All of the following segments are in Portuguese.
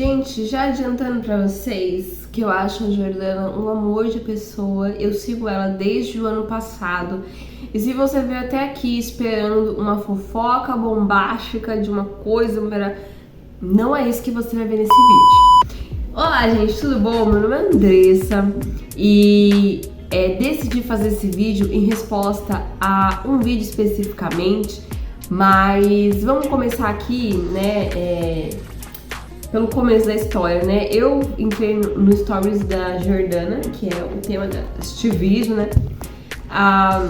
Gente, já adiantando pra vocês que eu acho a Jordana um amor de pessoa, eu sigo ela desde o ano passado. E se você veio até aqui esperando uma fofoca bombástica de uma coisa, não é isso que você vai ver nesse vídeo. Olá, gente, tudo bom? Meu nome é Andressa e decidi fazer esse vídeo em resposta a um vídeo especificamente, mas vamos começar aqui, né? Pelo começo da história, né? Eu entrei no Stories da Jordana, que é o tema deste vídeo, né? Há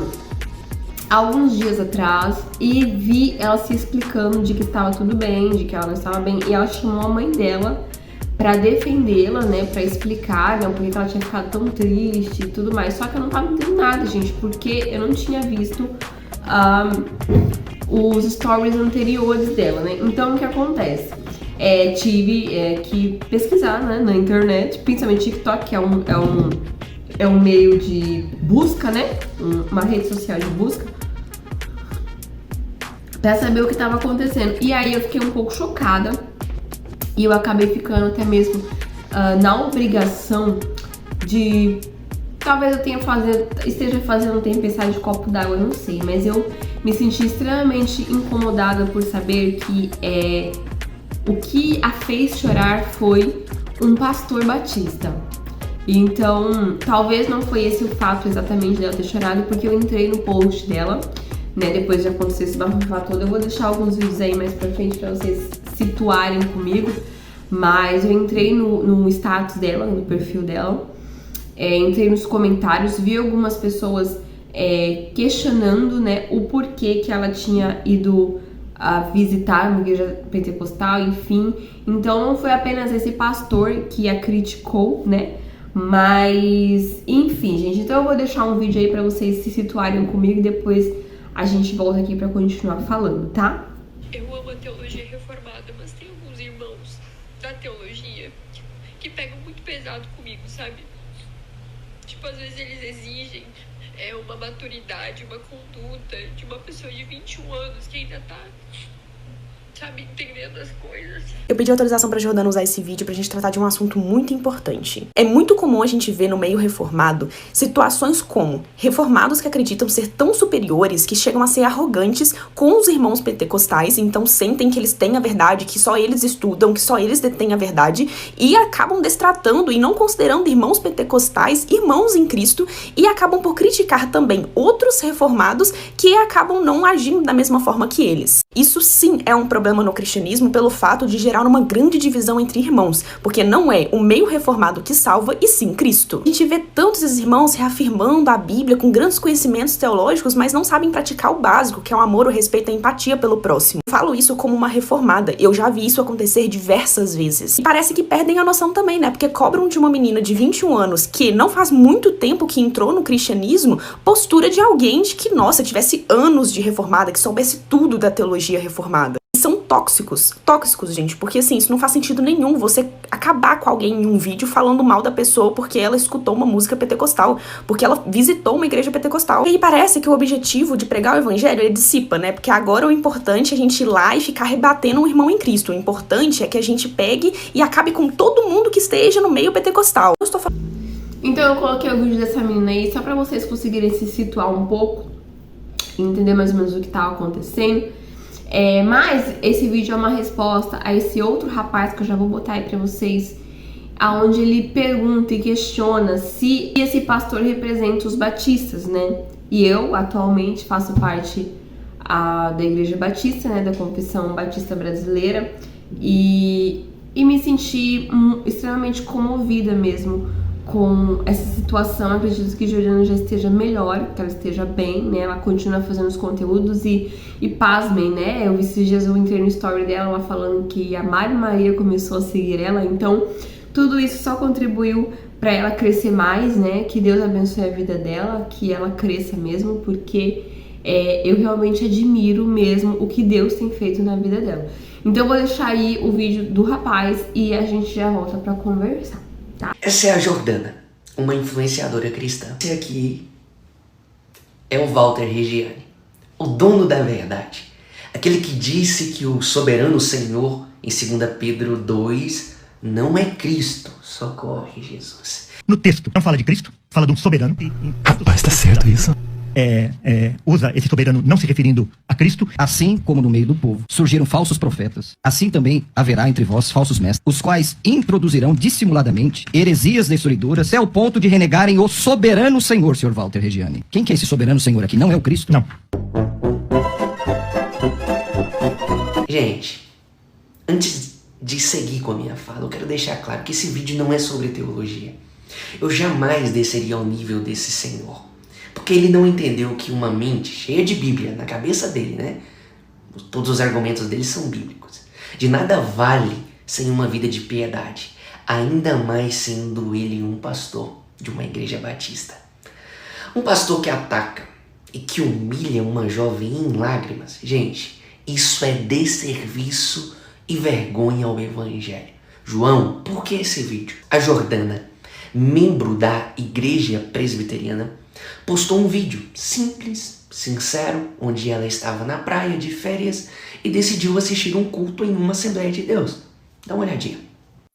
alguns dias atrás, e vi ela se explicando de que estava tudo bem, de que ela não estava bem, e ela chamou a mãe dela pra defendê-la, né? Pra explicar, né? Porque ela tinha ficado tão triste e tudo mais. Só que eu não tava entendendo nada, gente, porque eu não tinha visto os stories anteriores dela, né? Então, o que acontece? Tive que pesquisar, né, na internet, principalmente TikTok, que é um meio de busca, né, uma rede social de busca, pra saber o que estava acontecendo. E aí eu fiquei um pouco chocada e eu acabei ficando até mesmo na obrigação de... Talvez eu esteja fazendo tempestade de copo d'água, eu não sei, mas eu me senti extremamente incomodada por saber que o que a fez chorar foi um pastor batista. Então, talvez não foi esse o fato exatamente dela ter chorado, porque eu entrei no post dela, né, depois de acontecer esse bafafá todo. Eu vou deixar alguns vídeos aí mais pra frente pra vocês situarem comigo, mas eu entrei no status dela, no perfil dela, entrei nos comentários, vi algumas pessoas questionando, né, o porquê que ela tinha ido a visitar uma igreja pentecostal, enfim. Então não foi apenas esse pastor que a criticou, né? Mas, enfim, gente. Então eu vou deixar um vídeo aí pra vocês se situarem comigo e depois a gente volta aqui pra continuar falando, tá? Eu amo a teologia reformada, mas tem alguns irmãos da teologia que pegam muito pesado comigo, sabe? Tipo, às vezes eles exigem uma maturidade, uma conduta de uma pessoa de 21 anos que ainda tá, sabe, entendendo as coisas. Eu pedi autorização pra Jordana usar esse vídeo pra gente tratar de um assunto muito importante. É muito comum a gente ver no meio reformado situações como reformados que acreditam ser tão superiores que chegam a ser arrogantes com os irmãos pentecostais, então sentem que eles têm a verdade, que só eles estudam, que só eles detêm a verdade, e acabam destratando e não considerando irmãos pentecostais irmãos em Cristo, e acabam por criticar também outros reformados que acabam não agindo da mesma forma que eles. Isso sim é um problema no cristianismo pelo fato de gerar uma grande divisão entre irmãos, porque não é o meio reformado que salva, e sim Cristo. A gente vê tantos esses irmãos reafirmando a Bíblia com grandes conhecimentos teológicos, mas não sabem praticar o básico, que é o amor, o respeito e a empatia pelo próximo. Eu falo isso como uma reformada, eu já vi isso acontecer diversas vezes. E parece que perdem a noção também, né? Porque cobram de uma menina de 21 anos, que não faz muito tempo que entrou no cristianismo, postura de alguém de que, nossa, tivesse anos de reformada, que soubesse tudo da teologia reformada. São tóxicos, gente, porque assim, isso não faz sentido nenhum, você acabar com alguém em um vídeo falando mal da pessoa porque ela escutou uma música pentecostal, porque ela visitou uma igreja pentecostal. E aí parece que o objetivo de pregar o evangelho, ele dissipa, né, porque agora o importante é a gente ir lá e ficar rebatendo um irmão em Cristo, o importante é que a gente pegue e acabe com todo mundo que esteja no meio pentecostal. Eu estou falando... Então eu coloquei o vídeo dessa menina aí só pra vocês conseguirem se situar um pouco e entender mais ou menos o que tá acontecendo. Mas esse vídeo é uma resposta a esse outro rapaz que eu já vou botar aí pra vocês, aonde ele pergunta e questiona se esse pastor representa os batistas, né? E eu atualmente faço parte da Igreja Batista, né? Da Confissão Batista Brasileira, e me senti extremamente comovida mesmo com essa situação. Eu acredito que Jordana já esteja melhor, que ela esteja bem, né? Ela continua fazendo os conteúdos e pasmem, né? Esses dias eu entrei no story dela, ela falando que a Mari Maria começou a seguir ela, então tudo isso só contribuiu pra ela crescer mais, né? Que Deus abençoe a vida dela, que ela cresça mesmo, porque eu realmente admiro mesmo o que Deus tem feito na vida dela. Então eu vou deixar aí o vídeo do rapaz e a gente já volta pra conversar. Tá. Essa é a Jordana, uma influenciadora cristã. Esse aqui é o Walter Reggiani, o dono da verdade. Aquele que disse que o soberano Senhor, em 2 Pedro 2, não é Cristo. Socorre, Jesus. No texto não fala de Cristo, fala de um soberano. Rapaz, tá certo isso? Usa esse soberano não se referindo a Cristo. Assim como no meio do povo surgiram falsos profetas, assim também haverá entre vós falsos mestres, os quais introduzirão dissimuladamente heresias destruidoras até o ponto de renegarem o soberano Senhor, Sr. Walter Reggiani. Quem que é esse soberano Senhor aqui? Não é o Cristo? Não. Gente, antes de seguir com a minha fala, eu quero deixar claro que esse vídeo não é sobre teologia. Eu jamais desceria ao nível desse senhor. Porque ele não entendeu que uma mente cheia de Bíblia na cabeça dele, né? Todos os argumentos dele são bíblicos. De nada vale sem uma vida de piedade. Ainda mais sendo ele um pastor de uma igreja batista. Um pastor que ataca e que humilha uma jovem em lágrimas. Gente, isso é desserviço e vergonha ao evangelho. João, por que esse vídeo? A Jordana, membro da igreja presbiteriana, postou um vídeo simples, sincero, onde ela estava na praia de férias e decidiu assistir um culto em uma Assembleia de Deus. Dá uma olhadinha.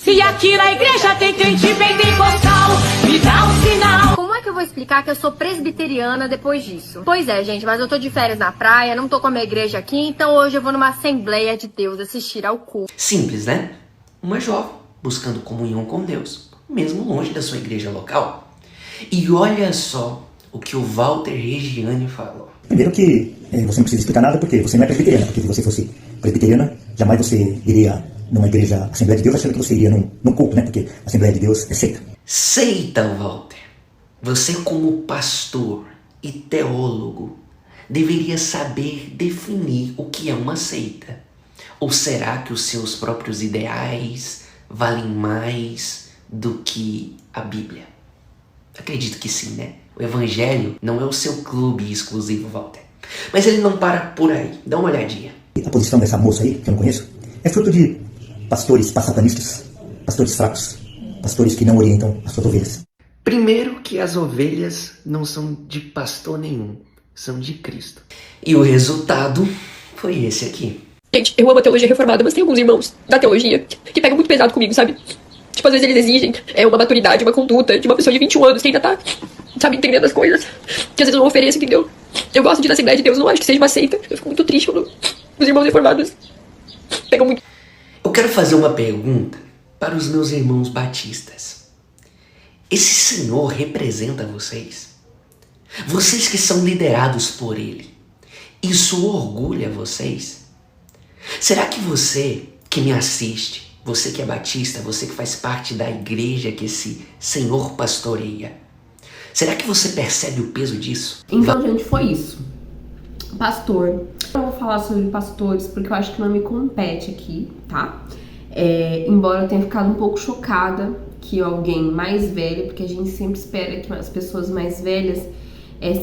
Se aqui na igreja tem crente pentecostal, me dá um sinal. Como é que eu vou explicar que eu sou presbiteriana depois disso? Pois é, gente, mas eu tô de férias na praia, não tô com a minha igreja aqui, então hoje eu vou numa Assembleia de Deus assistir ao culto. Simples, né? Uma jovem buscando comunhão com Deus, mesmo longe da sua igreja local. E olha só o que o Walter Reggiani falou. Primeiro que você não precisa explicar nada porque você não é presbiteriana. Porque se você fosse presbiteriana, jamais você iria numa igreja Assembleia de Deus achando que você iria num culto, né? Porque a Assembleia de Deus é seita. Seita, Walter. Você como pastor e teólogo deveria saber definir o que é uma seita. Ou será que os seus próprios ideais valem mais do que a Bíblia? Acredito que sim, né? O evangelho não é o seu clube exclusivo, Walter. Mas ele não para por aí. Dá uma olhadinha. A posição dessa moça aí, que eu não conheço, é fruto de pastores passatanistas, pastores fracos, pastores que não orientam as suas ovelhas. Primeiro que as ovelhas não são de pastor nenhum, são de Cristo. E o resultado foi esse aqui. Gente, eu amo a teologia reformada, mas tem alguns irmãos da teologia que pegam muito pesado comigo, sabe? Tipo, às vezes eles exigem uma maturidade, uma conduta de uma pessoa de 21 anos que ainda tá, sabe, entendendo as coisas. Que às vezes não oferece, entendeu? Eu gosto de ir na Assembleia de Deus, não acho que seja uma seita. Eu fico muito triste quando os irmãos reformados pegam muito. Eu quero fazer uma pergunta para os meus irmãos batistas. Esse Senhor representa vocês? Vocês que são liderados por Ele. Isso orgulha vocês? Será que você que me assiste, você que é batista, você que faz parte da igreja que esse Senhor pastoreia, será que você percebe o peso disso? Então, gente, foi isso. Pastor. Eu não vou falar sobre pastores porque eu acho que não me compete aqui, tá? Embora eu tenha ficado um pouco chocada que alguém mais velho, porque a gente sempre espera que as pessoas mais velhas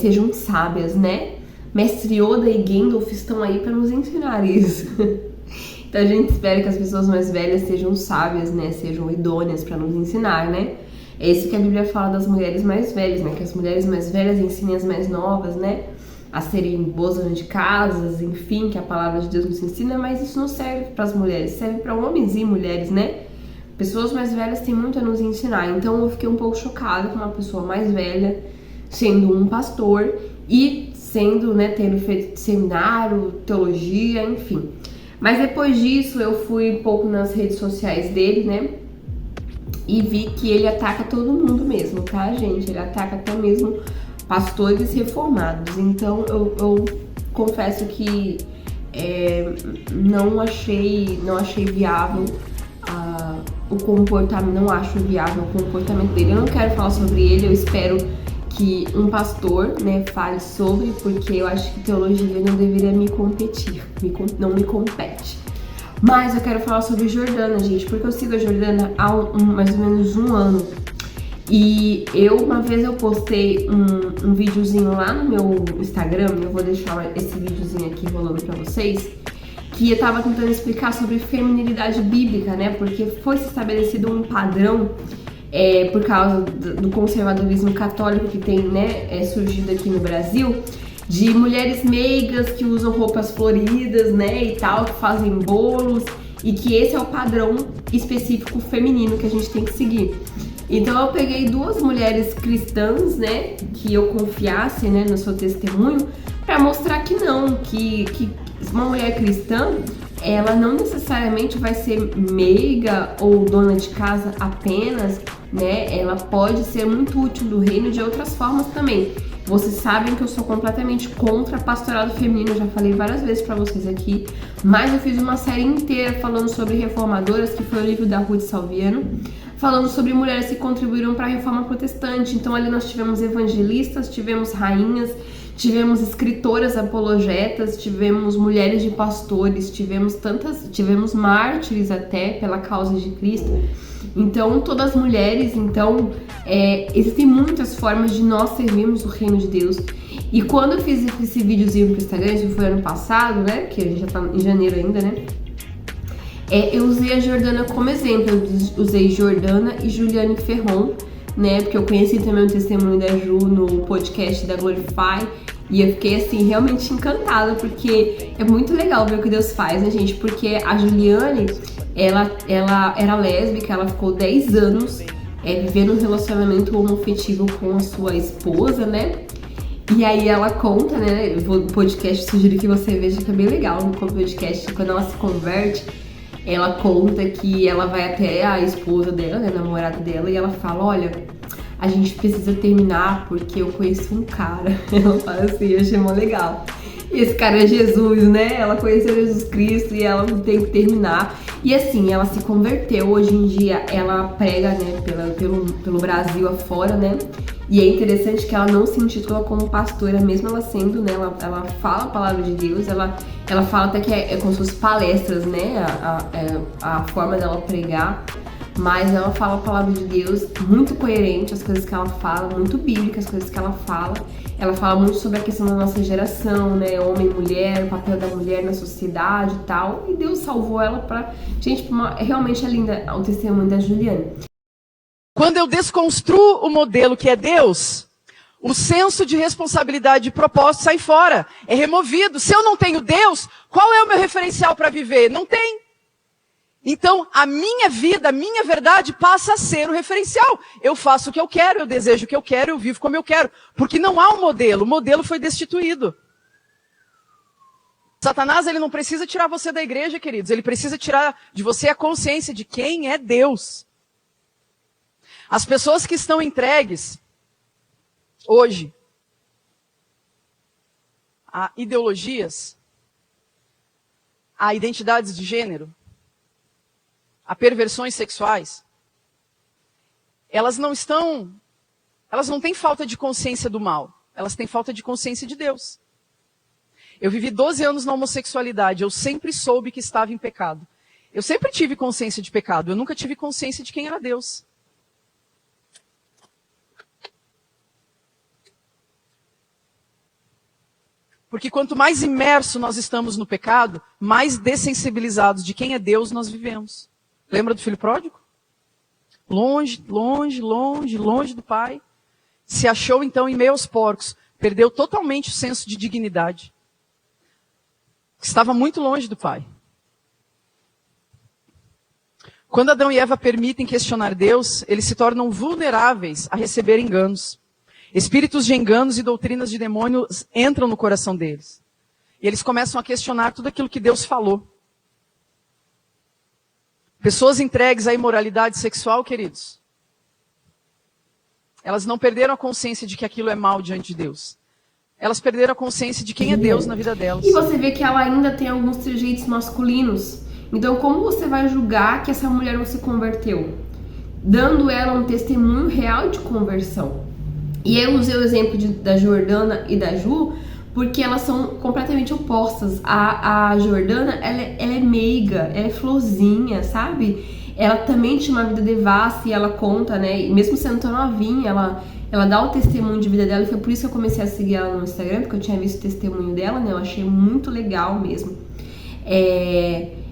sejam sábias, né? Mestre Yoda e Gandalf estão aí para nos ensinar isso. Então a gente espera que as pessoas mais velhas sejam sábias, né? Sejam idôneas para nos ensinar, né? É isso que a Bíblia fala das mulheres mais velhas, né? Que as mulheres mais velhas ensinem as mais novas, né? A serem boas donas de casas, enfim, que a palavra de Deus nos ensina, mas isso não serve para as mulheres, serve para homens e mulheres, né? Pessoas mais velhas têm muito a nos ensinar, então eu fiquei um pouco chocada com uma pessoa mais velha sendo um pastor e sendo, né, tendo feito seminário, teologia, enfim. Mas depois disso eu fui um pouco nas redes sociais dele, né? E vi que ele ataca todo mundo mesmo, tá, gente? Ele ataca até mesmo pastores reformados. Então eu confesso que não achei viável o comportamento, não acho viável o comportamento dele. Eu não quero falar sobre ele, eu espero que um pastor, né, fale sobre, porque eu acho que teologia não deveria me competir, não me compete. Mas eu quero falar sobre Jordana, gente, porque eu sigo a Jordana há mais ou menos um ano. E uma vez eu postei um videozinho lá no meu Instagram, eu vou deixar esse videozinho aqui rolando pra vocês, que eu tava tentando explicar sobre feminilidade bíblica, né, porque foi se estabelecido um padrão por causa do conservadorismo católico que tem, né, surgido aqui no Brasil, de mulheres meigas que usam roupas floridas, né, e tal, que fazem bolos e que esse é o padrão específico feminino que a gente tem que seguir. Então eu peguei 2 mulheres cristãs, né, que eu confiasse, né, no seu testemunho, para mostrar que não, que uma mulher cristã, ela não necessariamente vai ser meiga ou dona de casa apenas, né? Ela pode ser muito útil do reino de outras formas também. Vocês sabem que eu sou completamente contra pastorado feminino, eu já falei várias vezes pra vocês aqui, mas eu fiz uma série inteira falando sobre reformadoras, que foi o livro da Ruth Salviano, falando sobre mulheres que contribuíram para a reforma protestante. Então ali nós tivemos evangelistas, tivemos rainhas, tivemos escritoras apologetas, tivemos mulheres de pastores, tivemos mártires até pela causa de Cristo. Então, todas mulheres, existem muitas formas de nós servirmos o reino de Deus. E quando eu fiz esse videozinho pro Instagram, isso foi ano passado, né, que a gente já tá em janeiro ainda, né, eu usei a Jordana como exemplo. Eu usei Jordana e Juliane Ferron, né, porque eu conheci também o testemunho da Ju no podcast da Glorify, e eu fiquei, assim, realmente encantada, porque é muito legal ver o que Deus faz, né, gente, porque a Juliane, ela era lésbica, ela ficou 10 anos vivendo um relacionamento homoafetivo com a sua esposa, né, e aí ela conta, né, o podcast, sugiro que você veja, que é bem legal no podcast, quando ela se converte, ela conta que ela vai até a esposa dela, né, a namorada dela, e ela fala, olha, a gente precisa terminar porque eu conheci um cara. Ela fala assim, eu achei mó legal. E esse cara é Jesus, né? Ela conheceu Jesus Cristo e ela tem que terminar. E assim, ela se converteu. Hoje em dia, ela prega, né, pelo Brasil afora, né? E é interessante que ela não se intitula como pastora, mesmo ela sendo, né? Ela fala a palavra de Deus, ela fala até que é como se fosse palestras, né? A forma dela pregar. Mas ela fala a palavra de Deus muito coerente, as coisas que ela fala, muito bíblica as coisas que ela fala. Ela fala muito sobre a questão da nossa geração, né, homem e mulher, o papel da mulher na sociedade e tal. E Deus salvou ela pra... Gente, realmente é linda o testemunho da Juliane. Quando eu desconstruo o modelo que é Deus, o senso de responsabilidade e propósito sai fora, é removido. Se eu não tenho Deus, qual é o meu referencial para viver? Não tem. Então, a minha vida, a minha verdade passa a ser o referencial. Eu faço o que eu quero, eu desejo o que eu quero, eu vivo como eu quero. Porque não há um modelo, o modelo foi destituído. Satanás, ele não precisa tirar você da igreja, queridos. Ele precisa tirar de você a consciência de quem é Deus. As pessoas que estão entregues, hoje, a ideologias, a identidades de gênero, a perversões sexuais, elas não têm falta de consciência do mal, elas têm falta de consciência de Deus. Eu vivi 12 anos na homossexualidade, eu sempre soube que estava em pecado. Eu sempre tive consciência de pecado, eu nunca tive consciência de quem era Deus. Porque quanto mais imerso nós estamos no pecado, mais dessensibilizados de quem é Deus nós vivemos. Lembra do filho pródigo? Longe, longe, longe, longe do pai. Se achou então em meio aos porcos. Perdeu totalmente o senso de dignidade. Estava muito longe do pai. Quando Adão e Eva permitem questionar Deus, eles se tornam vulneráveis a receber enganos. Espíritos de enganos e doutrinas de demônios entram no coração deles. E eles começam a questionar tudo aquilo que Deus falou. Pessoas entregues à imoralidade sexual, queridos, elas não perderam a consciência de que aquilo é mal diante de Deus. Elas perderam a consciência de quem é Deus na vida delas. E você vê que ela ainda tem alguns trejeitos masculinos. Então, como você vai julgar que essa mulher não se converteu? Dando ela um testemunho real de conversão. E eu usei o exemplo da Jordana e da Ju, porque elas são completamente opostas. A Jordana, ela é meiga, ela é florzinha, sabe? Ela também tinha uma vida devassa e ela conta, né? E mesmo sendo tão novinha, ela dá o testemunho de vida dela. E foi por isso que eu comecei a seguir ela no Instagram, porque eu tinha visto o testemunho dela, né? Eu achei muito legal mesmo.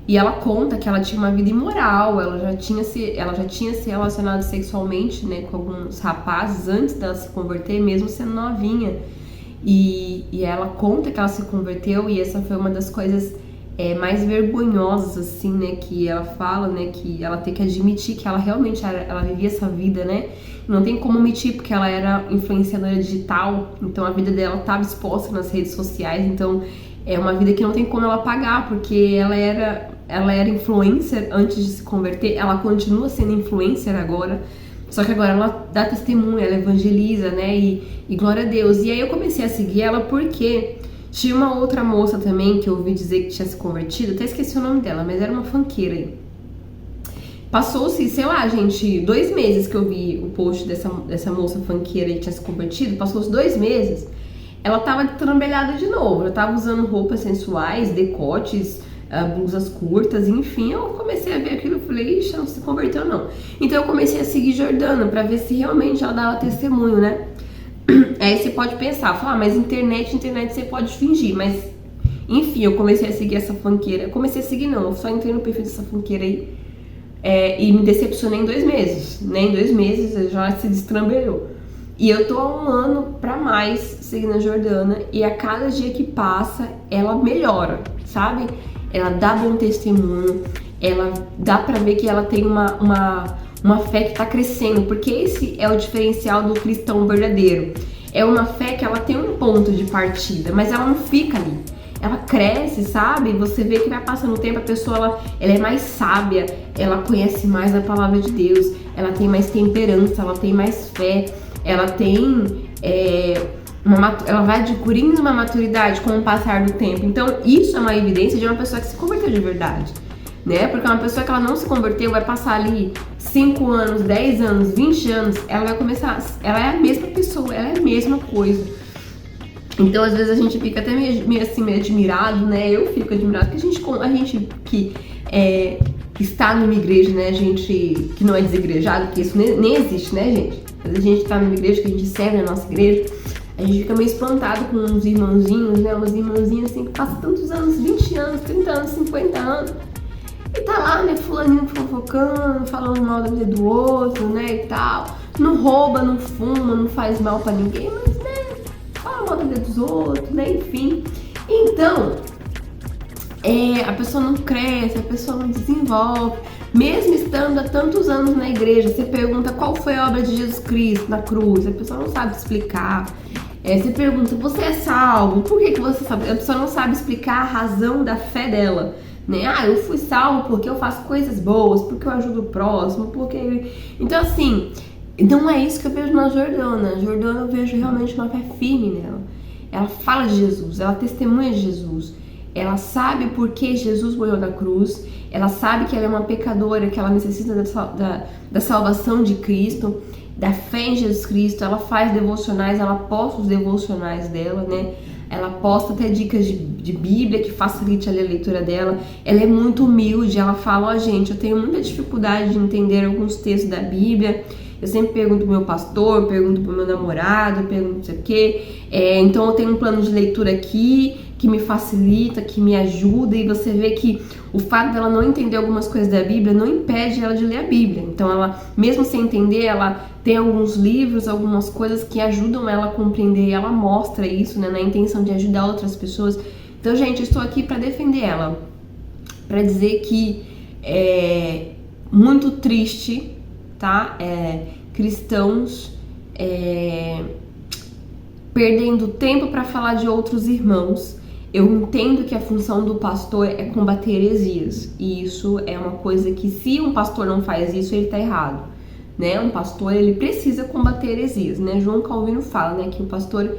E ela conta que ela tinha uma vida imoral, ela já tinha se relacionado sexualmente, né, com alguns rapazes antes dela se converter, mesmo sendo novinha. E ela conta que ela se converteu, e essa foi uma das coisas mais vergonhosas, assim, né, que ela fala, né, que ela tem que admitir que ela realmente ela vivia essa vida, né, não tem como omitir porque ela era influenciadora digital, então a vida dela estava exposta nas redes sociais, então é uma vida que não tem como ela apagar, porque ela era influencer antes de se converter, ela continua sendo influencer agora, só que agora ela dá testemunho, ela evangeliza, né, e glória a Deus. E aí eu comecei a seguir ela porque tinha uma outra moça também que eu ouvi dizer que tinha se convertido, até esqueci o nome dela, mas era uma funkeira aí. Passou-se, sei lá, gente, 2 meses que eu vi o post dessa moça funkeira que tinha se convertido, passou-se 2 meses, ela tava trambelhada de novo, ela tava usando roupas sensuais, decotes, blusas curtas, enfim, eu comecei a ver aquilo e falei, ixi, ela não se converteu não. Então eu comecei a seguir Jordana pra ver se realmente ela dava testemunho, né? Aí você pode pensar, falar, mas internet você pode fingir, mas enfim, eu comecei a seguir essa funkeira, comecei a seguir não, eu só entrei no perfil dessa funkeira aí e me decepcionei em 2 meses, né? Em 2 meses já se destrambelhou. E eu tô há 1 ano pra mais seguindo a Jordana e a cada dia que passa ela melhora, sabe? Ela dá bom testemunho, ela dá pra ver que ela tem uma fé que tá crescendo, porque esse é o diferencial do cristão verdadeiro. É uma fé que ela tem um ponto de partida, mas ela não fica ali. Ela cresce, sabe? Você vê que vai passando o tempo, a pessoa ela é mais sábia, ela conhece mais a palavra de Deus, ela tem mais temperança, ela tem mais fé, ela tem ela vai adquirindo uma maturidade com o passar do tempo. Então isso é uma evidência de uma pessoa que se converteu de verdade, né? Porque uma pessoa que ela não se converteu vai passar ali 5 anos, 10 anos, 20 anos, ela vai começar, ela é a mesma pessoa, ela é a mesma coisa. Então às vezes a gente fica até meio admirado, né? Eu fico admirado porque a gente que está numa igreja, né? A gente que não é desigrejado, porque isso nem existe, né, gente? Mas a gente tá numa igreja, que a gente serve na nossa igreja, a gente fica meio espantado com uns irmãozinhos, né? Umas irmãzinhas assim que passam tantos anos, 20 anos, 30 anos, 50 anos. E tá lá, né, fulaninho fofocando, falando mal da vida do outro, né, e tal. Não rouba, não fuma, não faz mal pra ninguém, mas, né, fala mal da vida dos outros, né, enfim. Então, a pessoa não cresce, a pessoa não desenvolve. Mesmo estando há tantos anos na igreja, você pergunta qual foi a obra de Jesus Cristo na cruz, a pessoa não sabe explicar. Você pergunta, você é salvo? Por que você sabe? A pessoa não sabe explicar a razão da fé dela, né? Eu fui salvo porque eu faço coisas boas, porque eu ajudo o próximo, porque... Então, assim, não é isso que eu vejo na Jordana. A Jordana eu vejo realmente uma fé firme nela. Ela fala de Jesus, ela testemunha de Jesus. Ela sabe por que Jesus morreu na cruz. Ela sabe que ela é uma pecadora, que ela necessita da salvação de Cristo, da fé em Jesus Cristo. Ela faz devocionais, ela posta os devocionais dela, né? Ela posta até dicas de Bíblia que facilite a leitura dela. Ela é muito humilde, ela fala, gente, eu tenho muita dificuldade de entender alguns textos da Bíblia. Eu sempre pergunto pro meu pastor, pergunto pro meu namorado, pergunto não sei o quê. Então eu tenho um plano de leitura aqui que me facilita, que me ajuda, e você vê que o fato dela não entender algumas coisas da Bíblia não impede ela de ler a Bíblia. Então ela, mesmo sem entender, ela tem alguns livros, algumas coisas que ajudam ela a compreender, e ela mostra isso, né, na intenção de ajudar outras pessoas. Então, gente, eu estou aqui para defender ela, para dizer que é muito triste, tá? Cristãos perdendo tempo para falar de outros irmãos. Eu entendo que a função do pastor é combater heresias, e isso é uma coisa que, se um pastor não faz isso, ele tá errado, né? Um pastor, ele precisa combater heresias, né? João Calvino fala, né, que o pastor,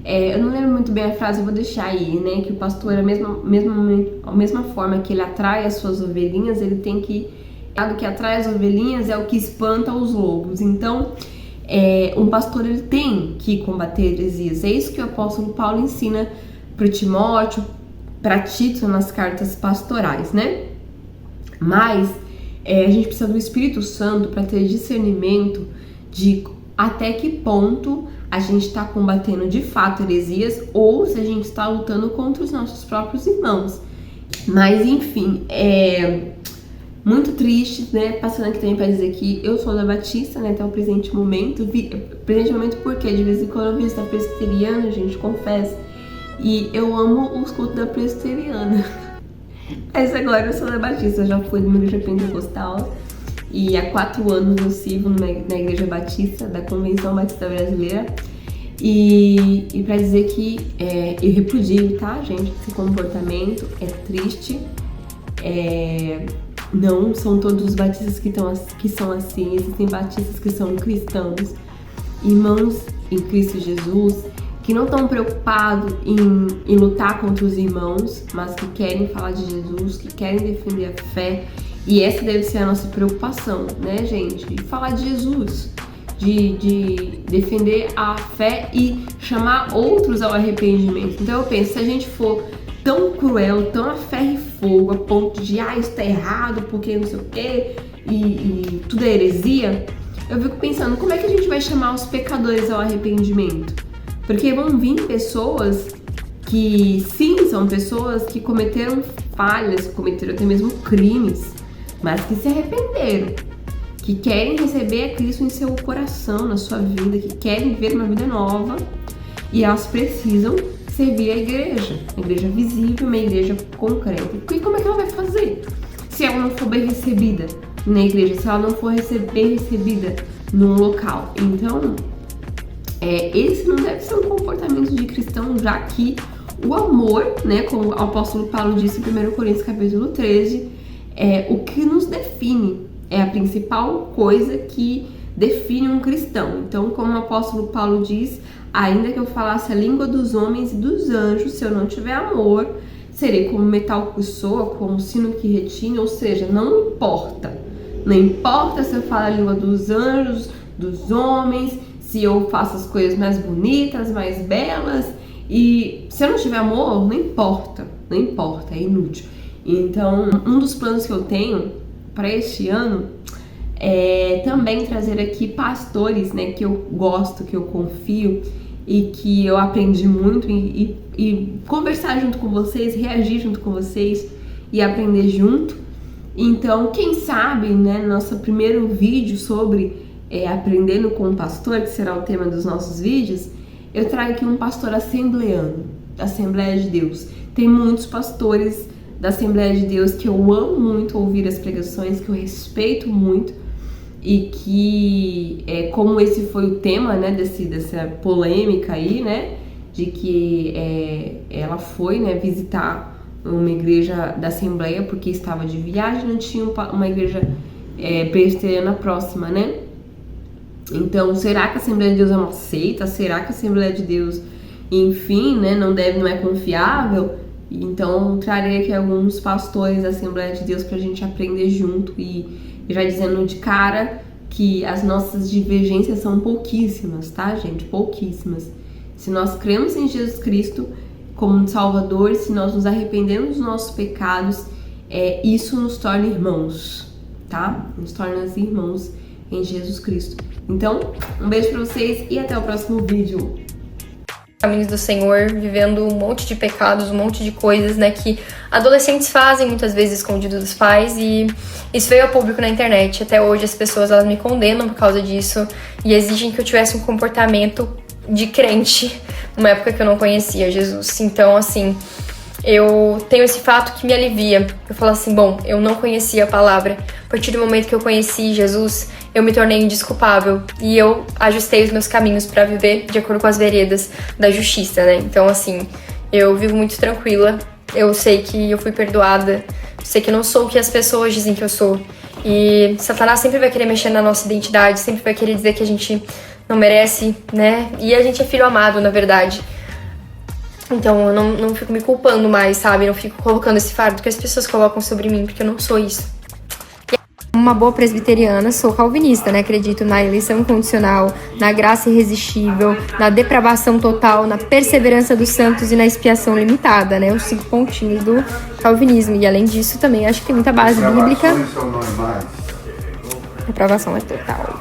eu não lembro muito bem a frase, eu vou deixar aí, né, que o pastor, a mesma forma que ele atrai as suas ovelhinhas, ele tem que, o que atrai as ovelhinhas é o que espanta os lobos. Então, um pastor, ele tem que combater heresias. É isso que o apóstolo Paulo ensina para Timóteo, para Tito nas cartas pastorais, né? Mas a gente precisa do Espírito Santo para ter discernimento de até que ponto a gente está combatendo de fato heresias, ou se a gente está lutando contra os nossos próprios irmãos. Mas enfim, muito triste, né? Passando aqui também para dizer que eu sou da Batista, né? Até o presente momento. Presente momento porque de vez em quando eu visito a presbiteriana, gente, confesso. E eu amo os cultos da presbiteriana. Mas agora eu sou da Batista, eu já fui numa igreja pentecostal e há 4 anos eu sirvo na Igreja Batista da Convenção Batista Brasileira. E pra dizer que eu repudio, tá, gente? Esse comportamento é triste. Não são todos os batistas que são assim. Existem batistas que são cristãos, irmãos em Cristo Jesus, que não estão preocupados em lutar contra os irmãos, mas que querem falar de Jesus, que querem defender a fé. E essa deve ser a nossa preocupação, né, gente? De falar de Jesus, de defender a fé e chamar outros ao arrependimento. Então eu penso, se a gente for tão cruel, tão a ferro e fogo, a ponto de, isso tá errado, porque não sei o quê, e tudo é heresia, eu fico pensando, como é que a gente vai chamar os pecadores ao arrependimento? Porque vão vir pessoas que, sim, são pessoas que cometeram falhas, cometeram até mesmo crimes, mas que se arrependeram, que querem receber a Cristo em seu coração, na sua vida, que querem viver uma vida nova, e elas precisam servir a igreja visível, uma igreja concreta. E como é que ela vai fazer se ela não for bem recebida na igreja, se ela não for bem recebida num local? Então, esse não deve ser um comportamento de cristão, já que o amor, né, como o apóstolo Paulo disse em 1 Coríntios capítulo 13, é o que nos define, é a principal coisa que define um cristão. Então, como o apóstolo Paulo diz, ainda que eu falasse a língua dos homens e dos anjos, se eu não tiver amor, serei como metal que soa, como sino que retine, ou seja, não importa. Não importa se eu falo a língua dos anjos, dos homens, se eu faço as coisas mais bonitas, mais belas, e se eu não tiver amor, não importa, é inútil. Então, um dos planos que eu tenho para este ano é também trazer aqui pastores, né, que eu gosto, que eu confio e que eu aprendi muito e conversar junto com vocês, reagir junto com vocês e aprender junto. Então, quem sabe, né, nosso primeiro vídeo sobre aprendendo com o pastor, que será o tema dos nossos vídeos, eu trago aqui um pastor assembleano, da Assembleia de Deus. Tem muitos pastores da Assembleia de Deus que eu amo muito ouvir as pregações, que eu respeito muito, e que, como esse foi o tema, né, dessa polêmica aí, né, de que ela foi, né, visitar uma igreja da Assembleia porque estava de viagem, não tinha uma igreja presbiteriana próxima, né? Então, será que a Assembleia de Deus é uma seita? Será que a Assembleia de Deus, enfim, né, não é confiável? Então, trarei aqui alguns pastores da Assembleia de Deus pra gente aprender junto e já dizendo de cara que as nossas divergências são pouquíssimas, tá, gente? Pouquíssimas. Se nós cremos em Jesus Cristo como Salvador, se nós nos arrependemos dos nossos pecados, isso nos torna irmãos, tá? Nos torna irmãos em Jesus Cristo. Então, um beijo pra vocês e até o próximo vídeo. Caminhos do Senhor, vivendo um monte de pecados, um monte de coisas, né, que adolescentes fazem muitas vezes escondido dos pais, e isso veio ao público na internet. Até hoje as pessoas, elas me condenam por causa disso e exigem que eu tivesse um comportamento de crente numa época que eu não conhecia Jesus. Então, assim, eu tenho esse fato que me alivia. Eu falo assim, bom, eu não conhecia a palavra. A partir do momento que eu conheci Jesus, eu me tornei indesculpável e eu ajustei os meus caminhos para viver de acordo com as veredas da justiça, né? Então, assim, eu vivo muito tranquila. Eu sei que eu fui perdoada. Sei que eu não sou o que as pessoas dizem que eu sou. E Satanás sempre vai querer mexer na nossa identidade, sempre vai querer dizer que a gente não merece, né? E a gente é filho amado, na verdade. Então eu não fico me culpando mais, sabe? Não fico colocando esse fardo que as pessoas colocam sobre mim, porque eu não sou isso. Uma boa presbiteriana, sou calvinista, né? Acredito na eleição incondicional, na graça irresistível, na depravação total, na perseverança dos santos e na expiação limitada, né? Os 5 pontinhos do calvinismo. E além disso, também acho que tem muita base bíblica. A depravação é total.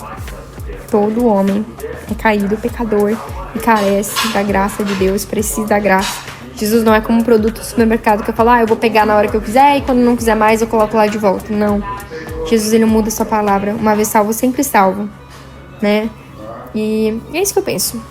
Todo homem é caído, pecador e carece da graça de Deus, precisa da graça. Jesus não é como um produto do supermercado que eu falo, eu vou pegar na hora que eu quiser e quando não quiser mais eu coloco lá de volta. Não. Jesus, ele muda a sua palavra. Uma vez salvo, sempre salvo, né? E é isso que eu penso.